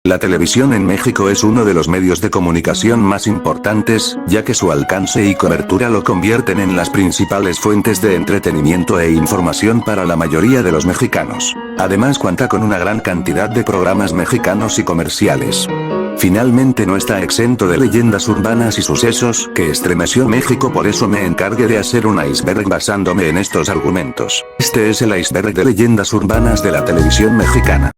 La televisión en México es uno de los medios de comunicación más importantes, ya que su alcance y cobertura lo convierten en las principales fuentes de entretenimiento e información para la mayoría de los mexicanos. Además cuenta con una gran cantidad de programas mexicanos y comerciales. Finalmente no está exento de leyendas urbanas y sucesos que estremeció México, por eso me encargué de hacer un iceberg basándome en estos argumentos. Este es el iceberg de leyendas urbanas de la televisión mexicana.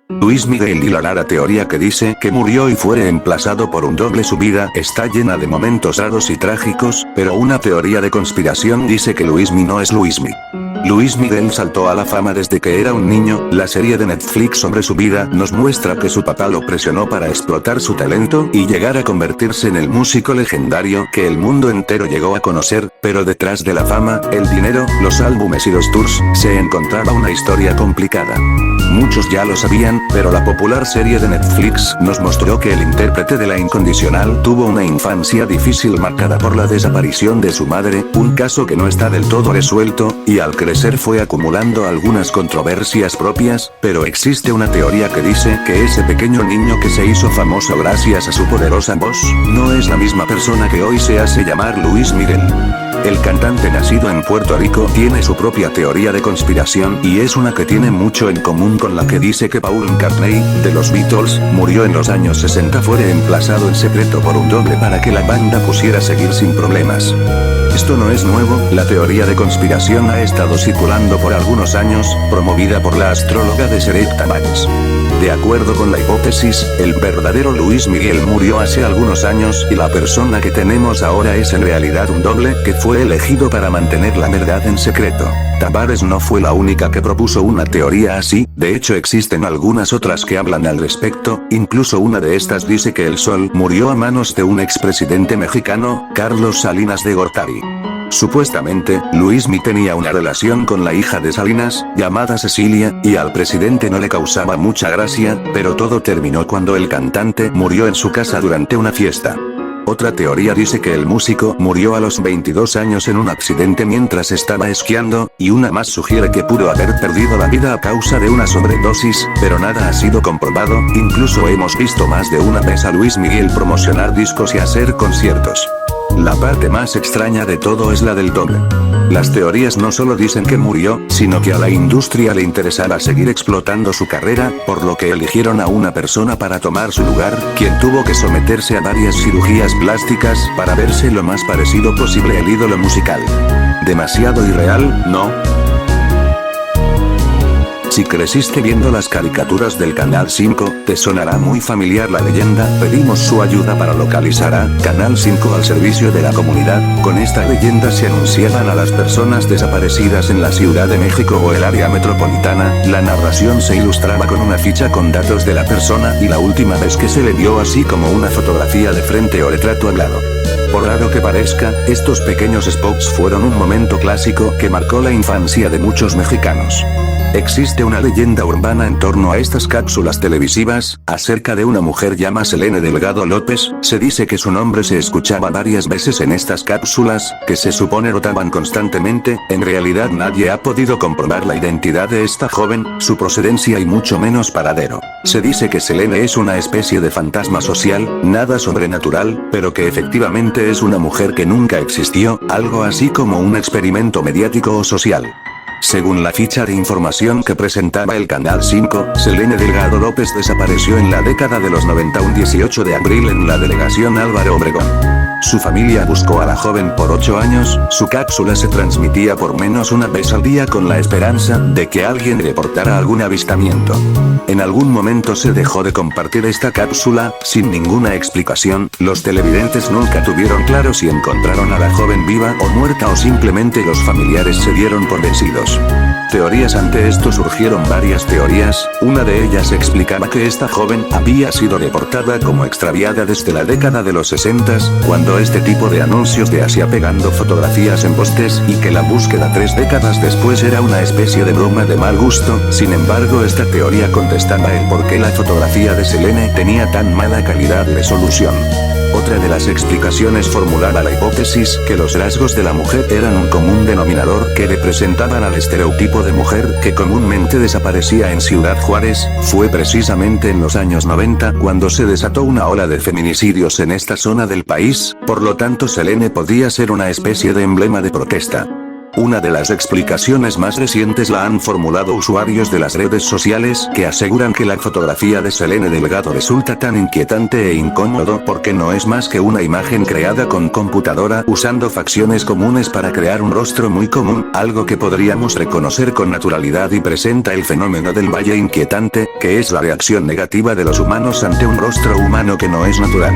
Luis Miguel y la rara teoría que dice que murió y fue reemplazado por un doble. Su vida está llena de momentos raros y trágicos, pero una teoría de conspiración dice que Luismi no es Luismi. Luis Miguel saltó a la fama desde que era un niño. La serie de Netflix sobre su vida nos muestra que su papá lo presionó para explotar su talento y llegar a convertirse en el músico legendario que el mundo entero llegó a conocer, pero detrás de la fama, el dinero, los álbumes y los tours, se encontraba una historia complicada. Muchos ya lo sabían, pero la popular serie de Netflix nos mostró que el intérprete de La Incondicional tuvo una infancia difícil marcada por la desaparición de su madre, un caso que no está del todo resuelto, y al crecer fue acumulando algunas controversias propias, pero existe una teoría que dice que ese pequeño niño que se hizo famoso gracias a su poderosa voz, no es la misma persona que hoy se hace llamar Luis Miguel. El cantante nacido en Puerto Rico tiene su propia teoría de conspiración y es una que tiene mucho en común con la que dice que Paul McCartney, de los Beatles, murió en los años 60. Fue reemplazado en secreto por un doble para que la banda pudiera seguir sin problemas. Esto no es nuevo, la teoría de conspiración ha estado circulando por algunos años, promovida por la astróloga Deseret Tamares. De acuerdo con la hipótesis, el verdadero Luis Miguel murió hace algunos años y la persona que tenemos ahora es en realidad un doble que fue elegido para mantener la verdad en secreto. Tavares no fue la única que propuso una teoría así, de hecho existen algunas otras que hablan al respecto, incluso una de estas dice que el Sol murió a manos de un expresidente mexicano, Carlos Salinas de Gortari. Supuestamente, Luismi tenía una relación con la hija de Salinas, llamada Cecilia, y al presidente no le causaba mucha gracia, pero todo terminó cuando el cantante murió en su casa durante una fiesta. Otra teoría dice que el músico murió a los 22 años en un accidente mientras estaba esquiando, y una más sugiere que pudo haber perdido la vida a causa de una sobredosis, pero nada ha sido comprobado. Incluso hemos visto más de una vez a Luis Miguel promocionar discos y hacer conciertos. La parte más extraña de todo es la del doble. Las teorías no solo dicen que murió, sino que a la industria le interesaba seguir explotando su carrera, por lo que eligieron a una persona para tomar su lugar, quien tuvo que someterse a varias cirugías plásticas para verse lo más parecido posible al ídolo musical. ¿Demasiado irreal, no? Si creciste viendo las caricaturas del Canal 5, te sonará muy familiar la leyenda. Pedimos su ayuda para localizar a Canal 5 al servicio de la comunidad. Con esta leyenda se anunciaban a las personas desaparecidas en la Ciudad de México o el área metropolitana. La narración se ilustraba con una ficha con datos de la persona y la última vez que se le vio, así como una fotografía de frente o retrato hablado. Por raro que parezca, estos pequeños spots fueron un momento clásico que marcó la infancia de muchos mexicanos. Existe una leyenda urbana en torno a estas cápsulas televisivas, acerca de una mujer llamada Selene Delgado López. Se dice que su nombre se escuchaba varias veces en estas cápsulas, que se supone rotaban constantemente. En realidad nadie ha podido comprobar la identidad de esta joven, su procedencia y mucho menos paradero. Se dice que Selene es una especie de fantasma social, nada sobrenatural, pero que efectivamente es una mujer que nunca existió, algo así como un experimento mediático o social. Según la ficha de información que presentaba el Canal 5, Selene Delgado López desapareció en la década de los 90 un 18 de abril en la delegación Álvaro Obregón. Su familia buscó a la joven por 8 años, su cápsula se transmitía por menos una vez al día con la esperanza de que alguien reportara algún avistamiento. En algún momento se dejó de compartir esta cápsula, sin ninguna explicación. Los televidentes nunca tuvieron claro si encontraron a la joven viva o muerta o simplemente los familiares se dieron por vencidos. Teorías ante esto surgieron varias teorías, una de ellas explicaba que esta joven había sido reportada como extraviada desde la década de los 60, cuando este tipo de anuncios se hacía pegando fotografías en postes y que la búsqueda 3 décadas después era una especie de broma de mal gusto. Sin embargo, esta teoría contestaba el por qué la fotografía de Selene tenía tan mala calidad de resolución. Otra de las explicaciones formulaba la hipótesis que los rasgos de la mujer eran un común denominador que representaban al estereotipo de mujer que comúnmente desaparecía en Ciudad Juárez. Fue precisamente en los años 90 cuando se desató una ola de feminicidios en esta zona del país, por lo tanto Selene podía ser una especie de emblema de protesta. Una de las explicaciones más recientes la han formulado usuarios de las redes sociales que aseguran que la fotografía de Selene Delgado resulta tan inquietante e incómodo porque no es más que una imagen creada con computadora usando facciones comunes para crear un rostro muy común, algo que podríamos reconocer con naturalidad y presenta el fenómeno del valle inquietante, que es la reacción negativa de los humanos ante un rostro humano que no es natural.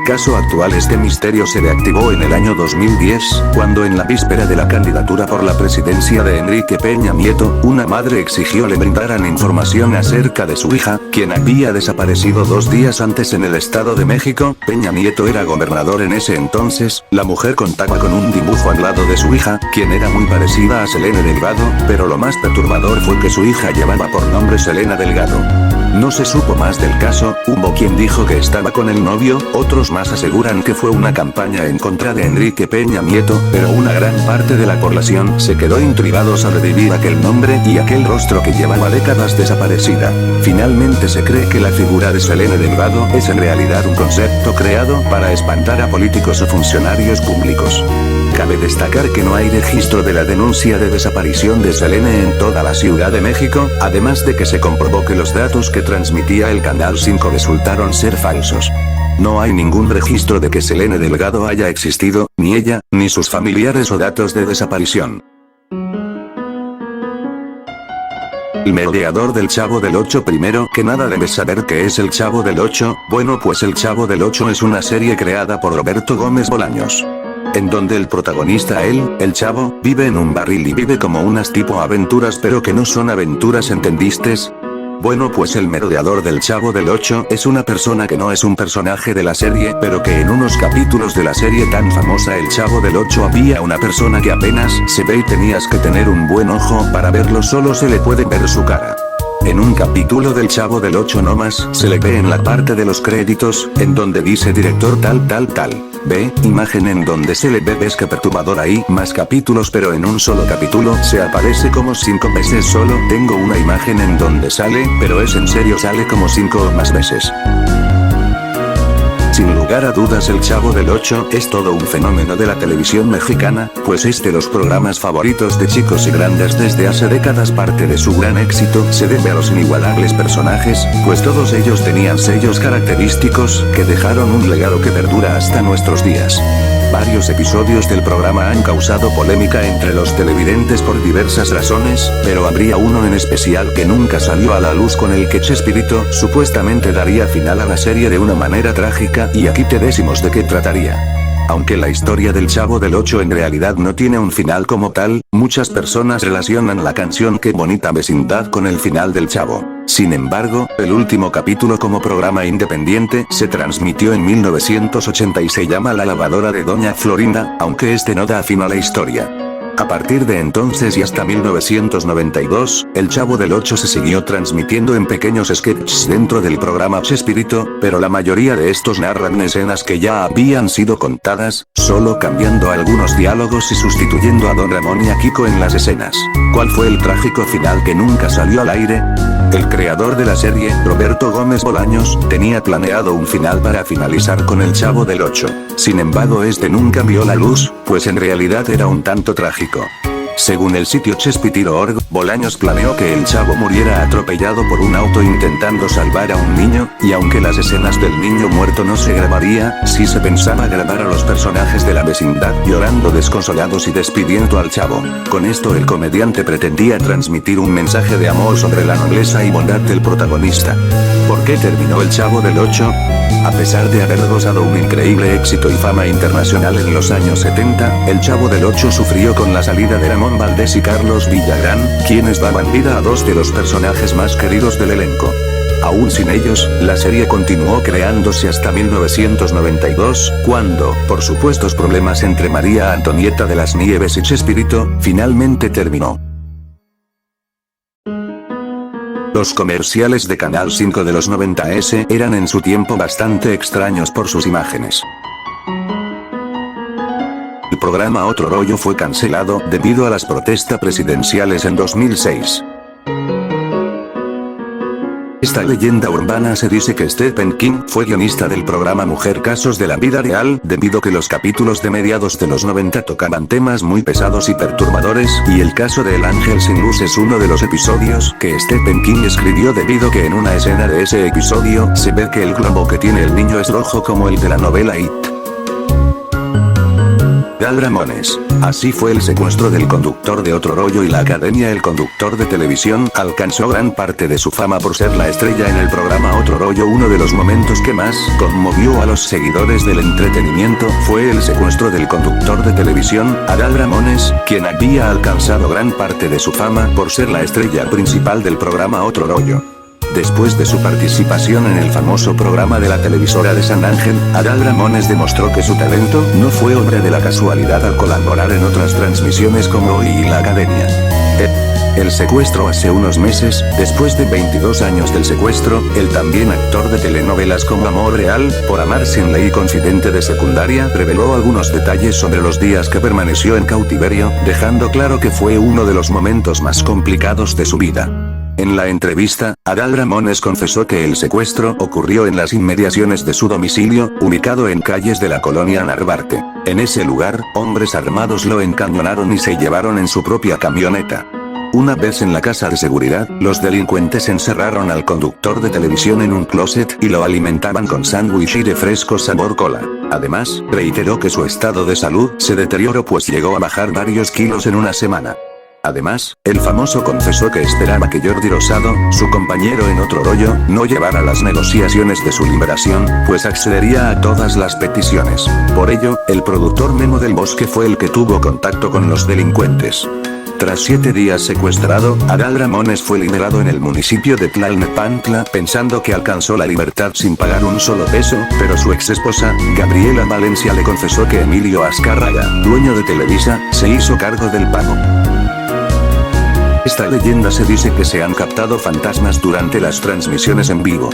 Caso actual. Este misterio se reactivó en el año 2010, cuando en la víspera de la candidatura por la presidencia de Enrique Peña Nieto, una madre exigió le brindaran información acerca de su hija, quien había desaparecido 2 días antes en el Estado de México. Peña Nieto era gobernador en ese entonces. La mujer contaba con un dibujo al lado de su hija, quien era muy parecida a Selene Delgado, pero lo más perturbador fue que su hija llevaba por nombre Selena Delgado. No se supo más del caso, hubo quien dijo que estaba con el novio, otros más aseguran que fue una campaña en contra de Enrique Peña Nieto, pero una gran parte de la población se quedó intrigados al revivir aquel nombre y aquel rostro que llevaba décadas desaparecida. Finalmente se cree que la figura de Selene Delgado es en realidad un concepto creado para espantar a políticos o funcionarios públicos. Cabe destacar que no hay registro de la denuncia de desaparición de Selene en toda la Ciudad de México, además de que se comprobó que los datos que transmitía el Canal 5 resultaron ser falsos. No hay ningún registro de que Selene Delgado haya existido, ni ella, ni sus familiares o datos de desaparición. El merodeador del Chavo del Ocho. Primero que nada debes saber qué es el Chavo del Ocho. Bueno, pues el Chavo del Ocho es una serie creada por Roberto Gómez Bolaños, en donde el protagonista, el chavo, vive en un barril y vive como unas tipo aventuras, pero que no son aventuras, ¿entendiste? Bueno, pues el merodeador del Chavo del Ocho es una persona que no es un personaje de la serie, pero que en unos capítulos de la serie tan famosa El Chavo del Ocho había una persona que apenas se ve y tenías que tener un buen ojo para verlo, solo se le puede ver su cara. En un capítulo del Chavo del Ocho nomás se le ve en la parte de los créditos, en donde dice director tal. Ve, imagen en donde se le ve. ¿Ves qué perturbador? Hay más capítulos, pero en un solo capítulo se aparece como 5 veces. Solo tengo una imagen en donde sale, pero es en serio, sale como 5 o más veces. Sin lugar a dudas, el Chavo del Ocho es todo un fenómeno de la televisión mexicana, pues es de los programas favoritos de chicos y grandes desde hace décadas. Parte de su gran éxito se debe a los inigualables personajes, pues todos ellos tenían sellos característicos que dejaron un legado que perdura hasta nuestros días. Varios episodios del programa han causado polémica entre los televidentes por diversas razones, pero habría uno en especial que nunca salió a la luz, con el que Chespirito supuestamente daría final a la serie de una manera trágica, y aquí te decimos de qué trataría. Aunque la historia del Chavo del Ocho en realidad no tiene un final como tal, muchas personas relacionan la canción Qué bonita vecindad con el final del Chavo. Sin embargo, el último capítulo como programa independiente se transmitió en 1980 y se llama La lavadora de Doña Florinda, aunque este no da fin a la historia. A partir de entonces y hasta 1992, el Chavo del Ocho se siguió transmitiendo en pequeños sketches dentro del programa Chespirito, pero la mayoría de estos narran escenas que ya habían sido contadas, solo cambiando algunos diálogos y sustituyendo a Don Ramón y a Kiko en las escenas. ¿Cuál fue el trágico final que nunca salió al aire? El creador de la serie, Roberto Gómez Bolaños, tenía planeado un final para finalizar con el Chavo del Ocho. Sin embargo, este nunca vio la luz, pues en realidad era un tanto trágico. Según el sitio Chespirito.org, Bolaños planeó que el Chavo muriera atropellado por un auto intentando salvar a un niño, y aunque las escenas del niño muerto no se grabaría, sí se pensaba grabar a los personajes de la vecindad llorando desconsolados y despidiendo al Chavo. Con esto el comediante pretendía transmitir un mensaje de amor sobre la nobleza y bondad del protagonista. ¿Por qué terminó el Chavo del Ocho? A pesar de haber gozado un increíble éxito y fama internacional en los años 70, el Chavo del Ocho sufrió con la salida de Ramón Valdés y Carlos Villagrán, quienes daban vida a dos de los personajes más queridos del elenco. Aún sin ellos, la serie continuó creándose hasta 1992, cuando, por supuestos problemas entre María Antonieta de las Nieves y Chespirito, finalmente terminó. Los comerciales de Canal 5 de los 90s eran en su tiempo bastante extraños por sus imágenes. El programa Otro Rollo fue cancelado debido a las protestas presidenciales en 2006. Esta leyenda urbana se dice que Stephen King fue guionista del programa Mujer Casos de la Vida Real, debido que los capítulos de mediados de los 90 tocaban temas muy pesados y perturbadores, y el caso de El Ángel Sin Luz es uno de los episodios que Stephen King escribió debido que en una escena de ese episodio se ve que el globo que tiene el niño es rojo como el de la novela It. Adal Ramones. Así fue el secuestro del conductor de Otro Rollo y la Academia. El conductor de televisión alcanzó gran parte de su fama por ser la estrella en el programa Otro Rollo. Uno de los momentos que más conmovió a los seguidores del entretenimiento fue el secuestro del conductor de televisión, Adal Ramones, quien había alcanzado gran parte de su fama por ser la estrella principal del programa Otro Rollo. Después de su participación en el famoso programa de la televisora de San Ángel, Adal Ramones demostró que su talento no fue obra de la casualidad al colaborar en otras transmisiones como Hoy y la Academia. El secuestro hace unos meses, después de 22 años del secuestro, el también actor de telenovelas como Amor Real, Por Amar Sin Ley y Confidente de Secundaria reveló algunos detalles sobre los días que permaneció en cautiverio, dejando claro que fue uno de los momentos más complicados de su vida. En la entrevista, Adal Ramones confesó que el secuestro ocurrió en las inmediaciones de su domicilio, ubicado en calles de la colonia Narvarte. En ese lugar, hombres armados lo encañonaron y se llevaron en su propia camioneta. Una vez en la casa de seguridad, los delincuentes encerraron al conductor de televisión en un closet y lo alimentaban con sándwich de fresco sabor cola. Además, reiteró que su estado de salud se deterioró pues llegó a bajar varios kilos en una semana. Además, el famoso confesó que esperaba que Jordi Rosado, su compañero en Otro Rollo, no llevara las negociaciones de su liberación, pues accedería a todas las peticiones. Por ello, el productor Memo del Bosque fue el que tuvo contacto con los delincuentes. Tras 7 días secuestrado, Adal Ramones fue liberado en el municipio de Tlalnepantla pensando que alcanzó la libertad sin pagar un solo peso, pero su ex esposa, Gabriela Valencia le confesó que Emilio Azcárraga, dueño de Televisa, se hizo cargo del pago. Esta leyenda se dice que se han captado fantasmas durante las transmisiones en vivo.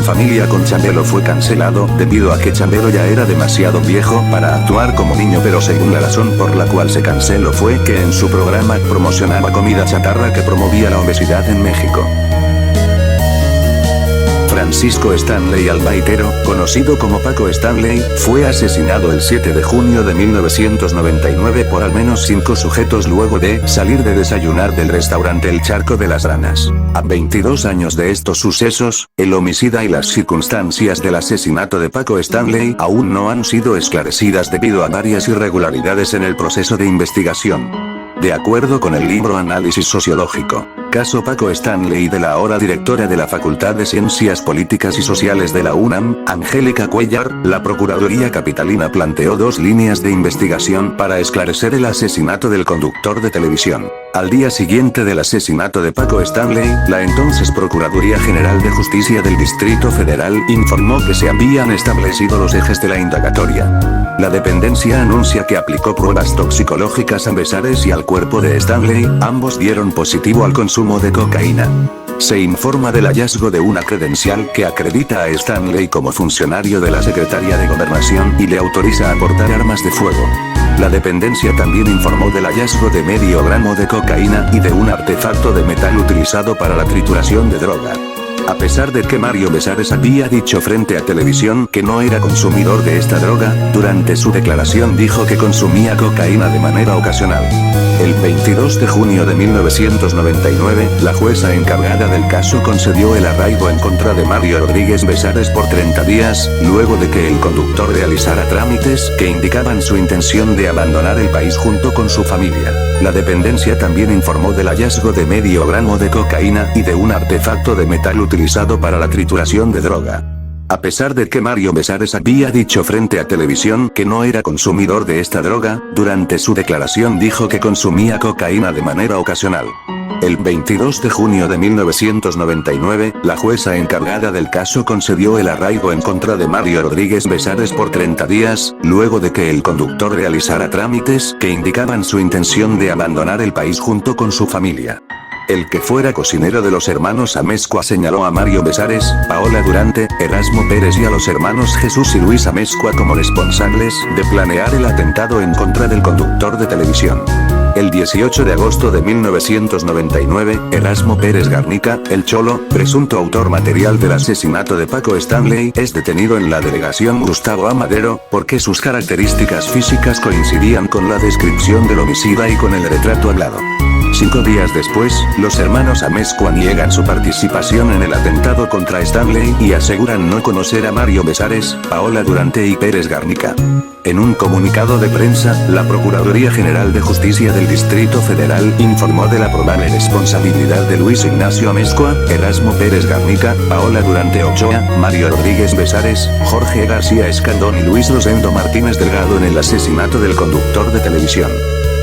Familia con Chabelo fue cancelado debido a que Chabelo ya era demasiado viejo para actuar como niño, pero según la razón por la cual se canceló fue que en su programa promocionaba comida chatarra que promovía la obesidad en México. Francisco Stanley Albaitero, conocido como Paco Stanley, fue asesinado el 7 de junio de 1999 por al menos 5 sujetos luego de salir de desayunar del restaurante El Charco de las Ranas. A 22 años de estos sucesos, el homicida y las circunstancias del asesinato de Paco Stanley aún no han sido esclarecidas debido a varias irregularidades en el proceso de investigación. De acuerdo con el libro Análisis Sociológico, Caso Paco Stanley de la ahora directora de la Facultad de Ciencias Políticas y Sociales de la UNAM, Angélica Cuellar, la Procuraduría Capitalina planteó 2 líneas de investigación para esclarecer el asesinato del conductor de televisión. Al día siguiente del asesinato de Paco Stanley, la entonces Procuraduría General de Justicia del Distrito Federal informó que se habían establecido los ejes de la indagatoria. La dependencia anuncia que aplicó pruebas toxicológicas a Besares y al cuerpo de Stanley, ambos dieron positivo al consumo de cocaína. Se informa del hallazgo de una credencial que acredita a Stanley como funcionario de la Secretaría de Gobernación y le autoriza a portar armas de fuego. La dependencia también informó del hallazgo de medio gramo de cocaína y de un artefacto de metal utilizado para la trituración de droga. A pesar de que Mario Besares había dicho frente a televisión que no era consumidor de esta droga, durante su declaración dijo que consumía cocaína de manera ocasional. El 22 de junio de 1999, la jueza encargada del caso concedió el arraigo en contra de Mario Rodríguez Besares por 30 días, luego de que el conductor realizara trámites que indicaban su intención de abandonar el país junto con su familia. La dependencia también informó del hallazgo de medio gramo de cocaína y de un artefacto de metal utilizado para la trituración de droga. A pesar de que Mario Besares había dicho frente a televisión que no era consumidor de esta droga, durante su declaración dijo que consumía cocaína de manera ocasional. El 22 de junio de 1999, la jueza encargada del caso concedió el arraigo en contra de Mario Rodríguez Besares por 30 días, luego de que el conductor realizara trámites que indicaban su intención de abandonar el país junto con su familia. El que fuera cocinero de los hermanos Amezcua señaló a Mario Besares, Paola Durante, Erasmo Pérez y a los hermanos Jesús y Luis Amezcua como responsables de planear el atentado en contra del conductor de televisión. El 18 de agosto de 1999, Erasmo Pérez Garnica, el Cholo, presunto autor material del asesinato de Paco Stanley, es detenido en la delegación Gustavo Amadero, porque sus características físicas coincidían con la descripción del homicida y con el retrato hablado. 5 días después, los hermanos Amezcua niegan su participación en el atentado contra Stanley y aseguran no conocer a Mario Besares, Paola Durante y Pérez Garnica. En un comunicado de prensa, la Procuraduría General de Justicia del Distrito Federal informó de la probable responsabilidad de Luis Ignacio Amezcua, Erasmo Pérez Garnica, Paola Durante Ochoa, Mario Rodríguez Besares, Jorge García Escandón y Luis Rosendo Martínez Delgado en el asesinato del conductor de televisión.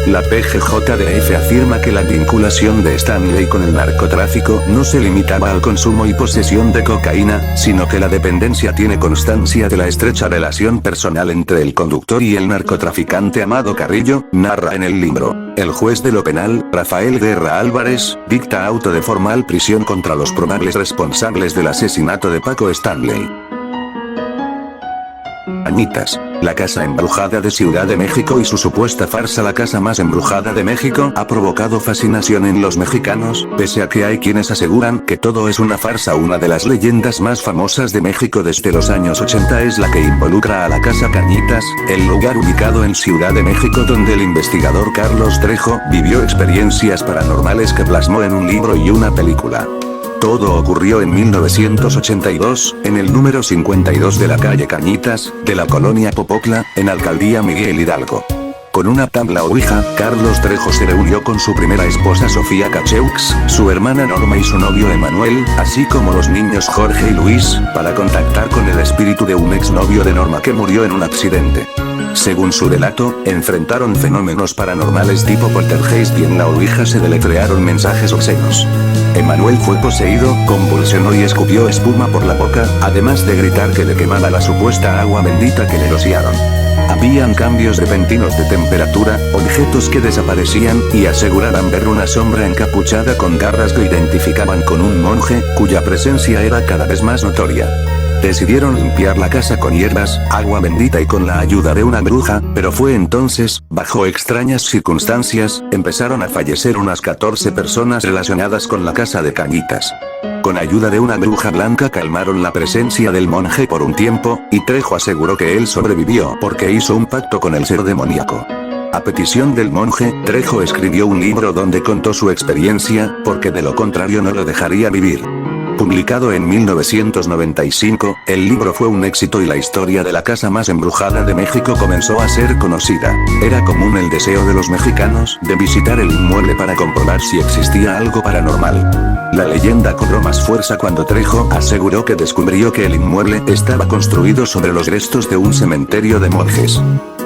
La PGJDF afirma que la vinculación de Stanley con el narcotráfico no se limitaba al consumo y posesión de cocaína, sino que la dependencia tiene constancia de la estrecha relación personal entre el conductor y el narcotraficante Amado Carrillo, narra en el libro. El juez de lo penal, Rafael Guerra Álvarez, dicta auto de formal prisión contra los probables responsables del asesinato de Paco Stanley. Cañitas. La casa embrujada de Ciudad de México y su supuesta farsa La casa más embrujada de México ha provocado fascinación en los mexicanos, pese a que hay quienes aseguran que todo es una farsa. Una de las leyendas más famosas de México desde los años 80 es la que involucra a la casa Cañitas, el lugar ubicado en Ciudad de México donde el investigador Carlos Trejo vivió experiencias paranormales que plasmó en un libro y una película. Todo ocurrió en 1982, en el número 52 de la calle Cañitas, de la colonia Popocla, en Alcaldía Miguel Hidalgo. Con una tabla ouija, Carlos Trejo se reunió con su primera esposa Sofía Cacheux, su hermana Norma y su novio Emanuel, así como los niños Jorge y Luis, para contactar con el espíritu de un exnovio de Norma que murió en un accidente. Según su relato, enfrentaron fenómenos paranormales tipo poltergeist y en la ouija se deletrearon mensajes obscenos. Emanuel fue poseído, convulsionó y escupió espuma por la boca, además de gritar que le quemaba la supuesta agua bendita que le rociaron. Habían cambios repentinos de temperatura, objetos que desaparecían, y aseguraban ver una sombra encapuchada con garras que identificaban con un monje, cuya presencia era cada vez más notoria. Decidieron limpiar la casa con hierbas, agua bendita y con la ayuda de una bruja, pero fue entonces, bajo extrañas circunstancias, empezaron a fallecer unas 14 personas relacionadas con la casa de Cañitas. Con ayuda de una bruja blanca calmaron la presencia del monje por un tiempo, y Trejo aseguró que él sobrevivió porque hizo un pacto con el ser demoníaco. A petición del monje, Trejo escribió un libro donde contó su experiencia, porque de lo contrario no lo dejaría vivir. Publicado en 1995, el libro fue un éxito y la historia de la casa más embrujada de México comenzó a ser conocida. Era común el deseo de los mexicanos de visitar el inmueble para comprobar si existía algo paranormal. La leyenda cobró más fuerza cuando Trejo aseguró que descubrió que el inmueble estaba construido sobre los restos de un cementerio de monjes.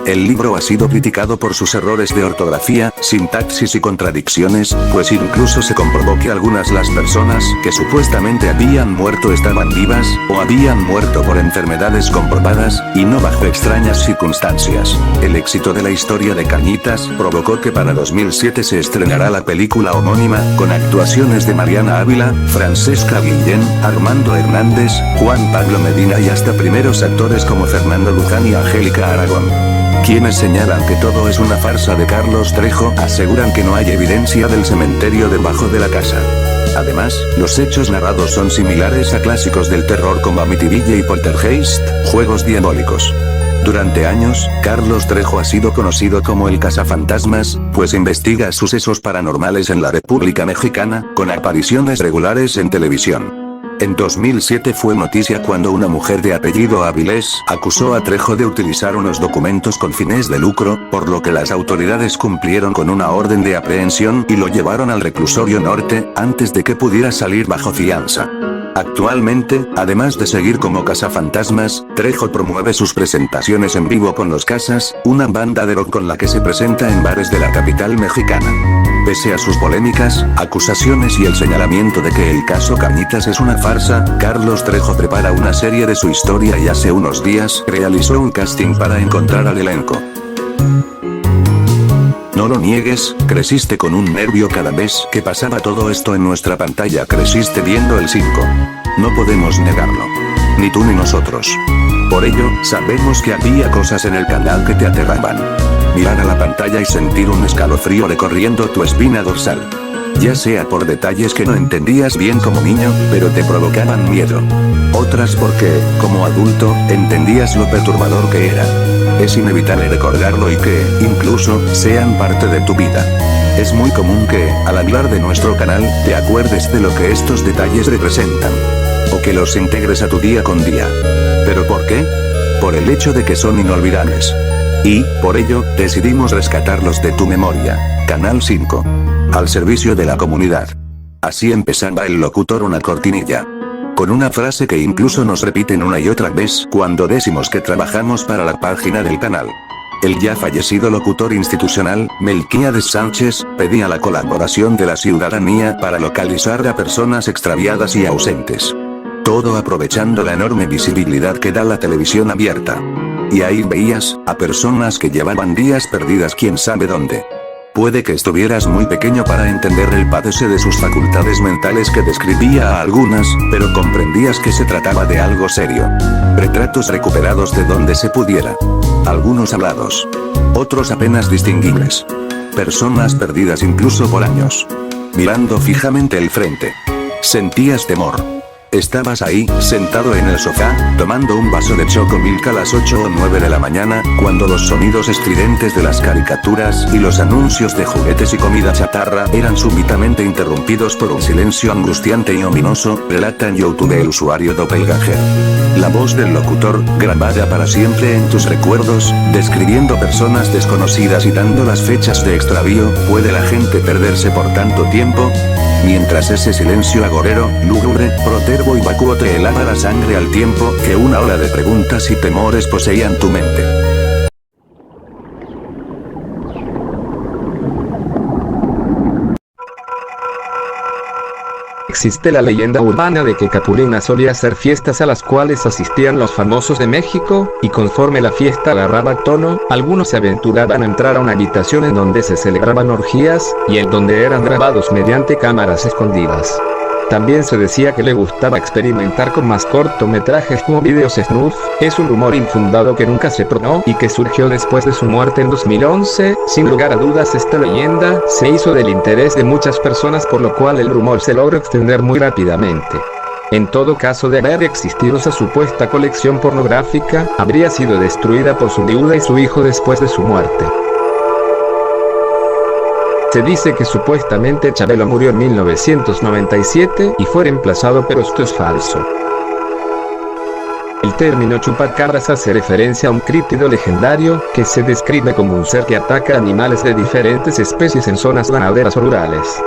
El libro ha sido criticado por sus errores de ortografía, sintaxis y contradicciones, pues incluso se comprobó que algunas las personas que supuestamente habían muerto estaban vivas, o habían muerto por enfermedades comprobadas, y no bajo extrañas circunstancias. El éxito de la historia de Cañitas provocó que para 2007 se estrenará la película homónima, con actuaciones de Mariana Ávila, Francesca Guillén, Armando Hernández, Juan Pablo Medina y hasta primeros actores como Fernando Luján y Angélica Aragón. Quienes señalan que todo es una farsa de Carlos Trejo aseguran que no hay evidencia del cementerio debajo de la casa. Además, los hechos narrados son similares a clásicos del terror como Amityville y Poltergeist, juegos diabólicos. Durante años, Carlos Trejo ha sido conocido como el cazafantasmas, pues investiga sucesos paranormales en la República Mexicana, con apariciones regulares en televisión. En 2007 fue noticia cuando una mujer de apellido Avilés acusó a Trejo de utilizar unos documentos con fines de lucro, por lo que las autoridades cumplieron con una orden de aprehensión y lo llevaron al reclusorio norte, antes de que pudiera salir bajo fianza. Actualmente, además de seguir como cazafantasmas, Trejo promueve sus presentaciones en vivo con Los Casas, una banda de rock con la que se presenta en bares de la capital mexicana. Pese a sus polémicas, acusaciones y el señalamiento de que el caso Cañitas es una farsa, Carlos Trejo prepara una serie de su historia y hace unos días realizó un casting para encontrar al elenco. No lo niegues, creciste con un nervio cada vez que pasaba todo esto en nuestra pantalla, creciste viendo el 5. No podemos negarlo. Ni tú ni nosotros. Por ello, sabemos que había cosas en el canal que te aterraban. Mirar a la pantalla y sentir un escalofrío recorriendo tu espina dorsal. Ya sea por detalles que no entendías bien como niño, pero te provocaban miedo. Otras porque, como adulto, entendías lo perturbador que era. Es inevitable recordarlo y que, incluso, sean parte de tu vida. Es muy común que, al hablar de nuestro canal, te acuerdes de lo que estos detalles representan. O que los integres a tu día con día. ¿Pero por qué? Por el hecho de que son inolvidables. Y, por ello, decidimos rescatarlos de tu memoria. Canal 5. Al servicio de la comunidad. Así empezaba el locutor una cortinilla. Con una frase que incluso nos repiten una y otra vez cuando decimos que trabajamos para la página del canal. El ya fallecido locutor institucional, Melquíades Sánchez, pedía la colaboración de la ciudadanía para localizar a personas extraviadas y ausentes. Todo aprovechando la enorme visibilidad que da la televisión abierta. Y ahí veías, a personas que llevaban días perdidas quién sabe dónde. Puede que estuvieras muy pequeño para entender el padece de sus facultades mentales que describía a algunas, pero comprendías que se trataba de algo serio. Retratos recuperados de donde se pudiera. Algunos hablados. Otros apenas distinguibles. Personas perdidas incluso por años. Mirando fijamente el frente. Sentías temor. Estabas ahí, sentado en el sofá, tomando un vaso de Chocomilk a las 8 o 9 de la mañana, cuando los sonidos estridentes de las caricaturas y los anuncios de juguetes y comida chatarra eran súbitamente interrumpidos por un silencio angustiante y ominoso, relata en YouTube el usuario Doppelganger. La voz del locutor, grabada para siempre en tus recuerdos, describiendo personas desconocidas y dando las fechas de extravío, ¿puede la gente perderse por tanto tiempo? Mientras ese silencio agorero, lúgubre, protervo y vacuo te helaba la sangre al tiempo que una ola de preguntas y temores poseían tu mente. Existe la leyenda urbana de que Capulina solía hacer fiestas a las cuales asistían los famosos de México, y conforme la fiesta agarraba tono, algunos se aventuraban a entrar a una habitación en donde se celebraban orgías, y en donde eran grabados mediante cámaras escondidas. También se decía que le gustaba experimentar con más cortometrajes como videos snuff. Es un rumor infundado que nunca se probó y que surgió después de su muerte en 2011. Sin lugar a dudas, esta leyenda se hizo del interés de muchas personas, por lo cual el rumor se logró extender muy rápidamente. En todo caso, de haber existido esa supuesta colección pornográfica, habría sido destruida por su viuda y su hijo después de su muerte. Se dice que supuestamente Chabelo murió en 1997 y fue reemplazado, pero esto es falso. El término chupacabras hace referencia a un críptido legendario, que se describe como un ser que ataca animales de diferentes especies en zonas ganaderas o rurales.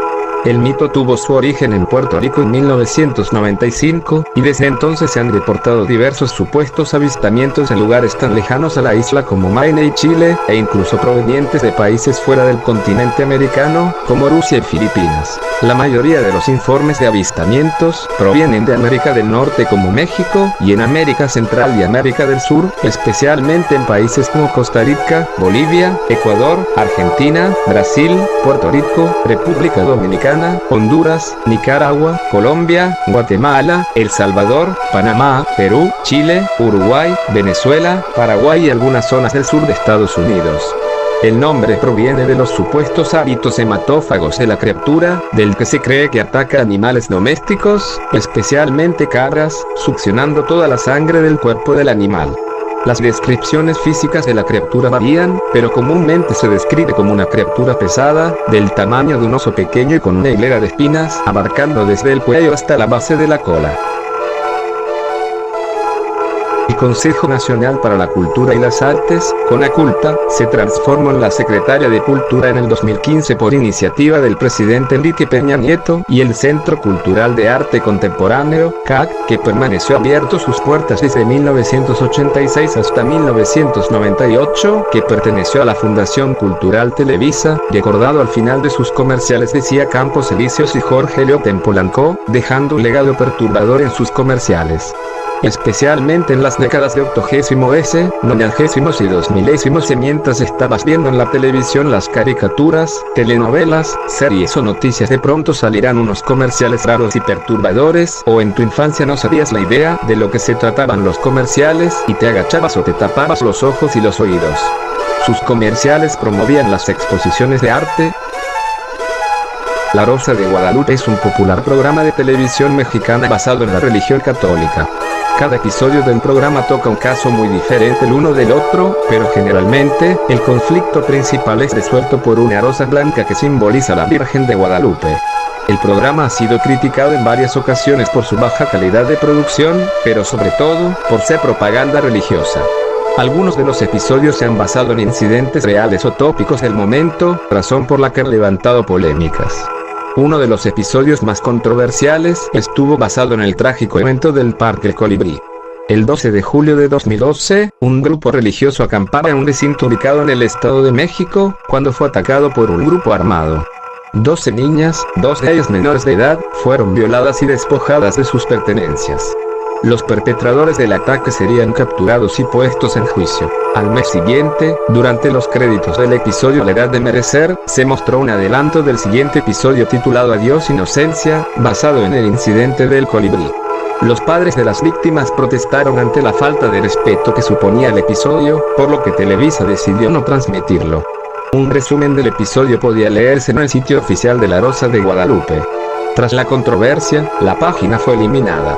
El mito tuvo su origen en Puerto Rico en 1995, y desde entonces se han reportado diversos supuestos avistamientos en lugares tan lejanos a la isla como Maine y Chile, e incluso provenientes de países fuera del continente americano, como Rusia y Filipinas. La mayoría de los informes de avistamientos provienen de América del Norte como México, y en América Central y América del Sur, especialmente en países como Costa Rica, Bolivia, Ecuador, Argentina, Brasil, Puerto Rico, República Dominicana, Honduras, Nicaragua, Colombia, Guatemala, El Salvador, Panamá, Perú, Chile, Uruguay, Venezuela, Paraguay y algunas zonas del sur de Estados Unidos. El nombre proviene de los supuestos hábitos hematófagos de la criatura, del que se cree que ataca animales domésticos, especialmente cabras, succionando toda la sangre del cuerpo del animal. Las descripciones físicas de la criatura varían, pero comúnmente se describe como una criatura pesada, del tamaño de un oso pequeño y con una hilera de espinas, abarcando desde el cuello hasta la base de la cola. El Consejo Nacional para la Cultura y las Artes, CONACULTA, se transformó en la Secretaria de Cultura en el 2015 por iniciativa del presidente Enrique Peña Nieto, y el Centro Cultural de Arte Contemporáneo, CAC, que permaneció abierto sus puertas desde 1986 hasta 1998, que perteneció a la Fundación Cultural Televisa, recordado al final de sus comerciales decía Campos Elíseos y Jorge Leo Tempolanco, dejando un legado perturbador en sus comerciales. especialmente en las décadas de 80s, 90s y 2000s, mientras estabas viendo en la televisión las caricaturas, telenovelas, series o noticias, de pronto salirán unos comerciales raros y perturbadores, o en tu infancia no sabías la idea de lo que se trataban los comerciales y te agachabas o te tapabas los ojos y los oídos. Sus comerciales promovían las exposiciones de arte. La Rosa de Guadalupe es un popular programa de televisión mexicana basado en la religión católica. Cada episodio del programa toca un caso muy diferente el uno del otro, pero generalmente, el conflicto principal es resuelto por una rosa blanca que simboliza a la Virgen de Guadalupe. El programa ha sido criticado en varias ocasiones por su baja calidad de producción, pero sobre todo, por ser propaganda religiosa. Algunos de los episodios se han basado en incidentes reales o tópicos del momento, razón por la que han levantado polémicas. Uno de los episodios más controversiales estuvo basado en el trágico evento del Parque El Colibrí. El 12 de julio de 2012, un grupo religioso acampaba en un recinto ubicado en el Estado de México, cuando fue atacado por un grupo armado. 12 niñas, 2 de ellas menores de edad, fueron violadas y despojadas de sus pertenencias. Los perpetradores del ataque serían capturados y puestos en juicio. Al mes siguiente, durante los créditos del episodio La Edad de Merecer, se mostró un adelanto del siguiente episodio titulado Adiós Inocencia, basado en el incidente del colibrí. Los padres de las víctimas protestaron ante la falta de respeto que suponía el episodio, por lo que Televisa decidió no transmitirlo. Un resumen del episodio podía leerse en el sitio oficial de La Rosa de Guadalupe. Tras la controversia, la página fue eliminada.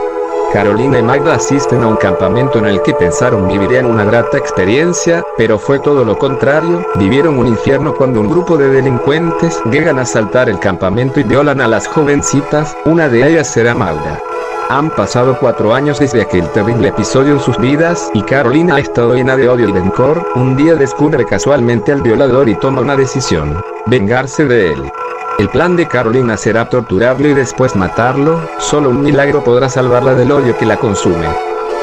Carolina y Magda asisten a un campamento en el que pensaron vivirían una grata experiencia, pero fue todo lo contrario. Vivieron un infierno cuando un grupo de delincuentes llegan a asaltar el campamento y violan a las jovencitas, una de ellas será Magda. Han pasado 4 años desde aquel terrible episodio en sus vidas, y Carolina ha estado llena de odio y rencor. Un día descubre casualmente al violador y toma una decisión: vengarse de él. El plan de Carolina será torturarlo y después matarlo. Solo un milagro podrá salvarla del odio que la consume.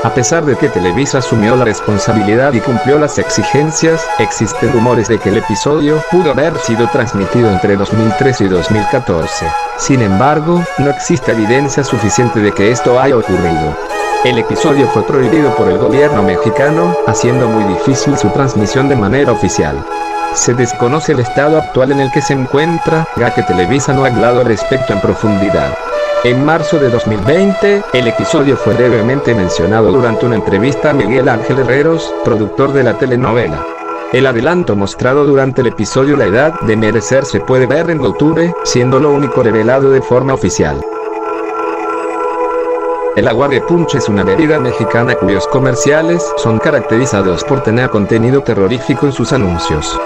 A pesar de que Televisa asumió la responsabilidad y cumplió las exigencias, existen rumores de que el episodio pudo haber sido transmitido entre 2013 y 2014. Sin embargo, no existe evidencia suficiente de que esto haya ocurrido. El episodio fue prohibido por el gobierno mexicano, haciendo muy difícil su transmisión de manera oficial. Se desconoce el estado actual en el que se encuentra, ya que Televisa no ha hablado al respecto en profundidad. En marzo de 2020, el episodio fue brevemente mencionado durante una entrevista a Miguel Ángel Herreros, productor de la telenovela. El adelanto mostrado durante el episodio La Edad de Merecer se puede ver en octubre, siendo lo único revelado de forma oficial. El agua de punch es una bebida mexicana cuyos comerciales son caracterizados por tener contenido terrorífico en sus anuncios.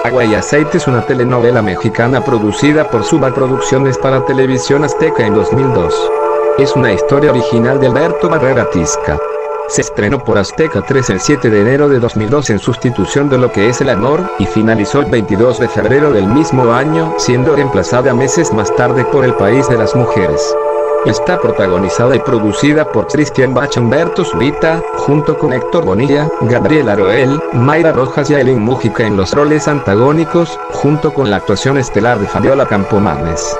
Agua y Aceite es una telenovela mexicana producida por Suba Producciones para Televisión Azteca en 2002. Es una historia original de Alberto Barrera Tisca. Se estrenó por Azteca 3 el 7 de enero de 2002 en sustitución de Lo que es el amor, y finalizó el 22 de febrero del mismo año, siendo reemplazada meses más tarde por El País de las Mujeres. Está protagonizada y producida por Cristian Bach, Humberto Zurita, junto con Héctor Bonilla, Gabriela Roel, Mayra Rojas y Aileen Mújica en los roles antagónicos, junto con la actuación estelar de Fabiola Campomanes.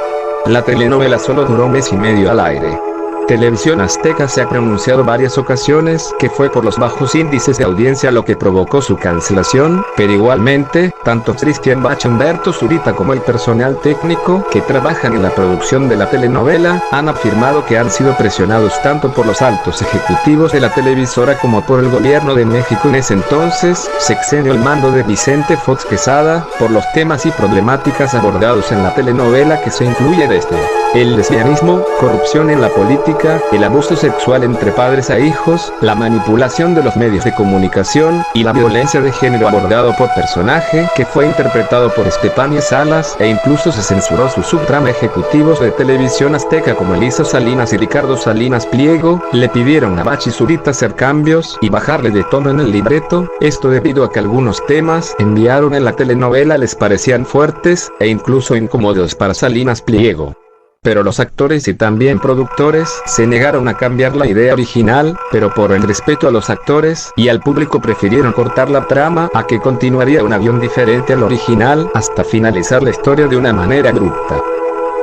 La telenovela solo duró 1 mes y medio al aire. Televisión Azteca se ha pronunciado varias ocasiones que fue por los bajos índices de audiencia lo que provocó su cancelación, pero igualmente, tanto Cristian Bach, Humberto Zurita como el personal técnico que trabajan en la producción de la telenovela han afirmado que han sido presionados tanto por los altos ejecutivos de la televisora como por el gobierno de México en ese entonces, sexenio al mando de Vicente Fox Quesada, por los temas y problemáticas abordados en la telenovela, que se incluye desde el lesbianismo, corrupción en la política, el abuso sexual entre padres e hijos, la manipulación de los medios de comunicación, y la violencia de género abordado por personaje que fue interpretado por Estefania Salas, e incluso se censuró su subtrama. Ejecutivos de Televisión Azteca como Elisa Salinas y Ricardo Salinas Pliego, le pidieron a Bach y Zurita hacer cambios y bajarle de tono en el libreto, esto debido a que algunos temas enviaron en la telenovela les parecían fuertes, e incluso incómodos para Salinas Pliego. Pero los actores y también productores se negaron a cambiar la idea original, pero por el respeto a los actores y al público prefirieron cortar la trama a que continuaría un guión diferente al original hasta finalizar la historia de una manera abrupta.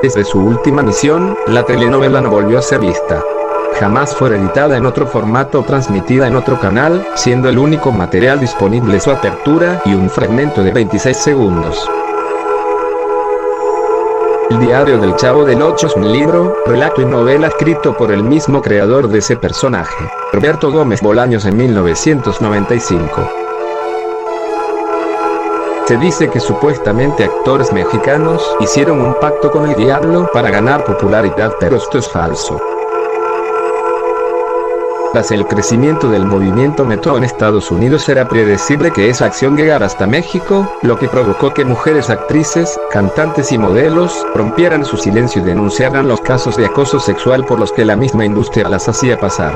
Desde su última emisión, la telenovela no volvió a ser vista. jamás fue editada en otro formato o transmitida en otro canal, siendo el único material disponible su apertura y un fragmento de 26 segundos. El diario del Chavo del Ocho es un libro, relato y novela escrito por el mismo creador de ese personaje, Roberto Gómez Bolaños, en 1995. Se dice que supuestamente actores mexicanos hicieron un pacto con el diablo para ganar popularidad, pero esto es falso. Tras el crecimiento del movimiento metro en Estados Unidos, era predecible que esa acción llegara hasta México, lo que provocó que mujeres actrices, cantantes y modelos rompieran su silencio y denunciaran los casos de acoso sexual por los que la misma industria las hacía pasar.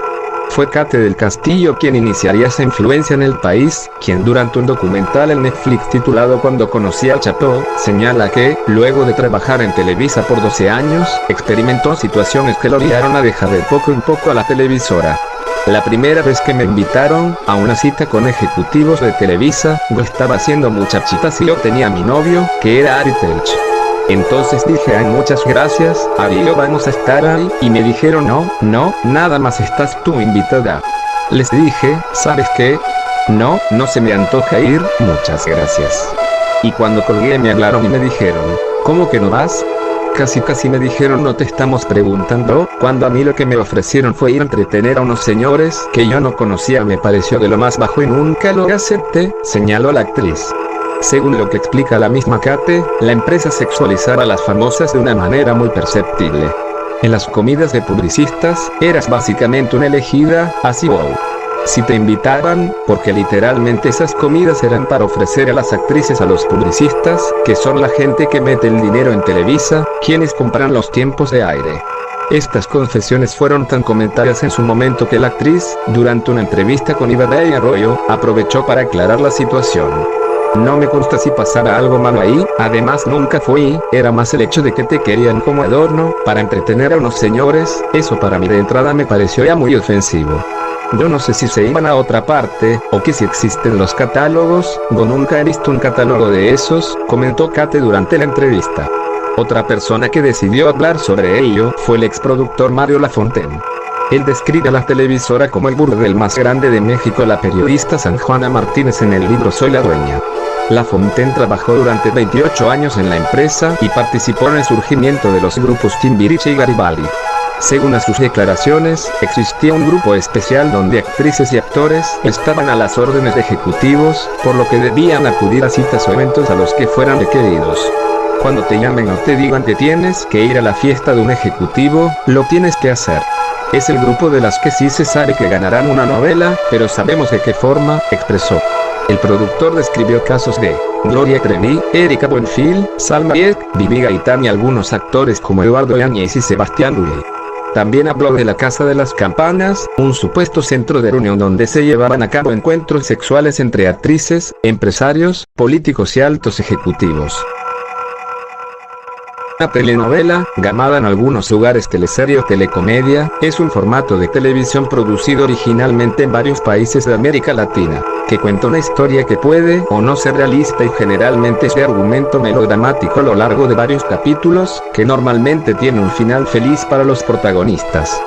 Fue Kate del Castillo quien iniciaría esa influencia en el país, quien durante un documental en Netflix titulado Cuando conocí al Chapo, señala que, luego de trabajar en Televisa por 12 años, experimentó situaciones que lo obligaron a dejar de poco en poco a la televisora. La primera vez que me invitaron a una cita con ejecutivos de Televisa, yo estaba haciendo muchachitas y yo tenía a mi novio, que era Ari Telch. Entonces dije: ay, muchas gracias, Ari y yo vamos a estar ahí, y me dijeron: no, nada más estás tú invitada. Les dije: ¿sabes qué? No se me antoja ir, muchas gracias. Y cuando colgué me hablaron y me dijeron: ¿cómo que no vas? Casi me dijeron: no te estamos preguntando, cuando a mí lo que me ofrecieron fue ir a entretener a unos señores que yo no conocía. Me pareció de lo más bajo y nunca lo acepté, señaló la actriz. Según lo que explica la misma Kate, la empresa sexualizaba a las famosas de una manera muy perceptible. En las comidas de publicistas, eras básicamente una elegida, así wow. Si te invitaban, porque literalmente esas comidas eran para ofrecer a las actrices a los publicistas, que son la gente que mete el dinero en Televisa, quienes compran los tiempos de aire. Estas confesiones fueron tan comentadas en su momento que la actriz, durante una entrevista con Ibarra Arroyo, aprovechó para aclarar la situación. No me consta si pasara algo malo ahí, además nunca fui, era más el hecho de que te querían como adorno, para entretener a unos señores. Eso para mí de entrada me pareció ya muy ofensivo. Yo no sé si se iban a otra parte, o que si existen los catálogos, yo nunca he visto un catálogo de esos, comentó Kate durante la entrevista. Otra persona que decidió hablar sobre ello fue el exproductor Mario Lafontaine. Él describe a la televisora como el burdel más grande de México. La periodista San Juana Martínez en el libro Soy la dueña. Lafontaine trabajó durante 28 años en la empresa y participó en el surgimiento de los grupos Timbiriche y Garibaldi. Según sus declaraciones, existía un grupo especial donde actrices y actores estaban a las órdenes de ejecutivos, por lo que debían acudir a citas o eventos a los que fueran requeridos. Cuando te llamen o te digan que tienes que ir a la fiesta de un ejecutivo, lo tienes que hacer. Es el grupo de las que sí se sabe que ganarán una novela, pero sabemos de qué forma, expresó. El productor describió casos de Gloria Trevi, Erika Buenfil, Salma Hayek, Vivi Gaitán y algunos actores como Eduardo Yáñez y Sebastián Rulli. También habló de la Casa de las Campanas, un supuesto centro de reunión donde se llevaban a cabo encuentros sexuales entre actrices, empresarios, políticos y altos ejecutivos. Una telenovela, llamada en algunos lugares teleserie o telecomedia, es un formato de televisión producido originalmente en varios países de América Latina, que cuenta una historia que puede o no ser realista y generalmente es de argumento melodramático a lo largo de varios capítulos, que normalmente tiene un final feliz para los protagonistas.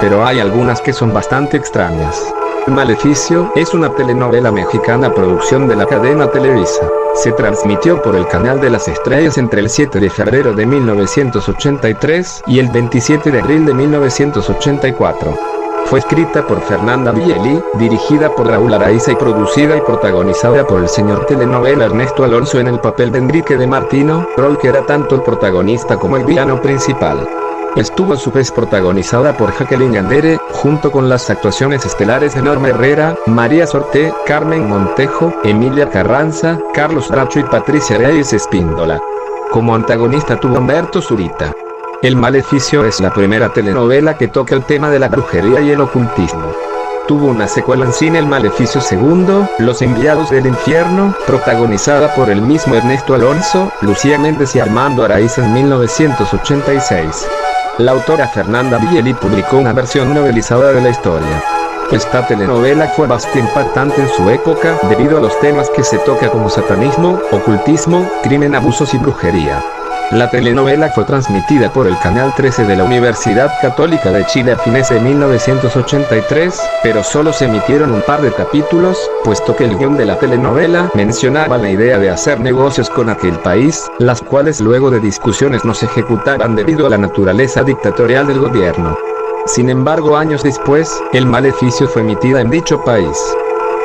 Pero hay algunas que son bastante extrañas. Maleficio es una telenovela mexicana producción de la cadena Televisa. Se transmitió por el Canal de las Estrellas entre el 7 de febrero de 1983 y el 27 de abril de 1984. Fue escrita por Fernanda Vileli, dirigida por Raúl Araiza y producida y protagonizada por el señor telenovela Ernesto Alonso en el papel de Enrique de Martino, rol que era tanto el protagonista como el villano principal. Estuvo a su vez protagonizada por Jacqueline Andere, junto con las actuaciones estelares de Norma Herrera, María Sorté, Carmen Montejo, Emilia Carranza, Carlos Bracho y Patricia Reyes Espíndola. Como antagonista tuvo a Humberto Zurita. El Maleficio es la primera telenovela que toca el tema de la brujería y el ocultismo. Tuvo una secuela en cine, El Maleficio II, Los Enviados del Infierno, protagonizada por el mismo Ernesto Alonso, Lucía Méndez y Armando Araiza en 1986. La autora Fernanda Vileli publicó una versión novelizada de la historia. Esta telenovela fue bastante impactante en su época debido a los temas que se toca como satanismo, ocultismo, crimen, abusos y brujería. La telenovela fue transmitida por el Canal 13 de la Universidad Católica de Chile a fines de 1983, pero solo se emitieron un par de capítulos, puesto que el guión de la telenovela mencionaba la idea de hacer negocios con aquel país, las cuales luego de discusiones no se ejecutaban debido a la naturaleza dictatorial del gobierno. Sin embargo, años después, El Maleficio fue emitida en dicho país.